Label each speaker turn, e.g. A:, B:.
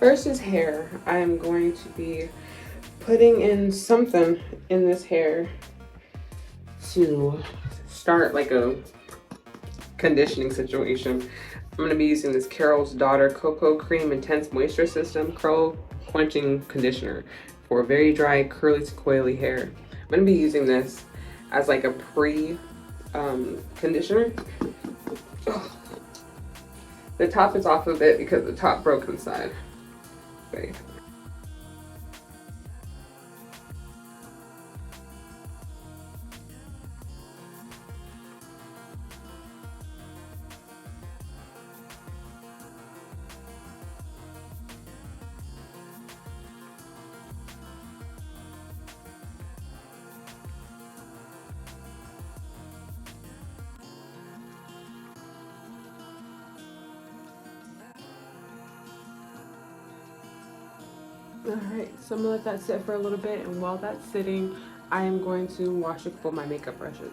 A: First is hair. I'm going to be putting in something in this hair to start like a conditioning situation. I'm going to be using this Carol's Daughter Cocoa Cream Intense Moisture System Curl Quenching Conditioner for very dry, curly to coily hair. I'm going to be using this as like a conditioner. Ugh. The top is off of it because the top broke inside. Okay. Alright, so I'm gonna let that sit for a little bit, and while that's sitting, I am going to wash a couple of my makeup brushes.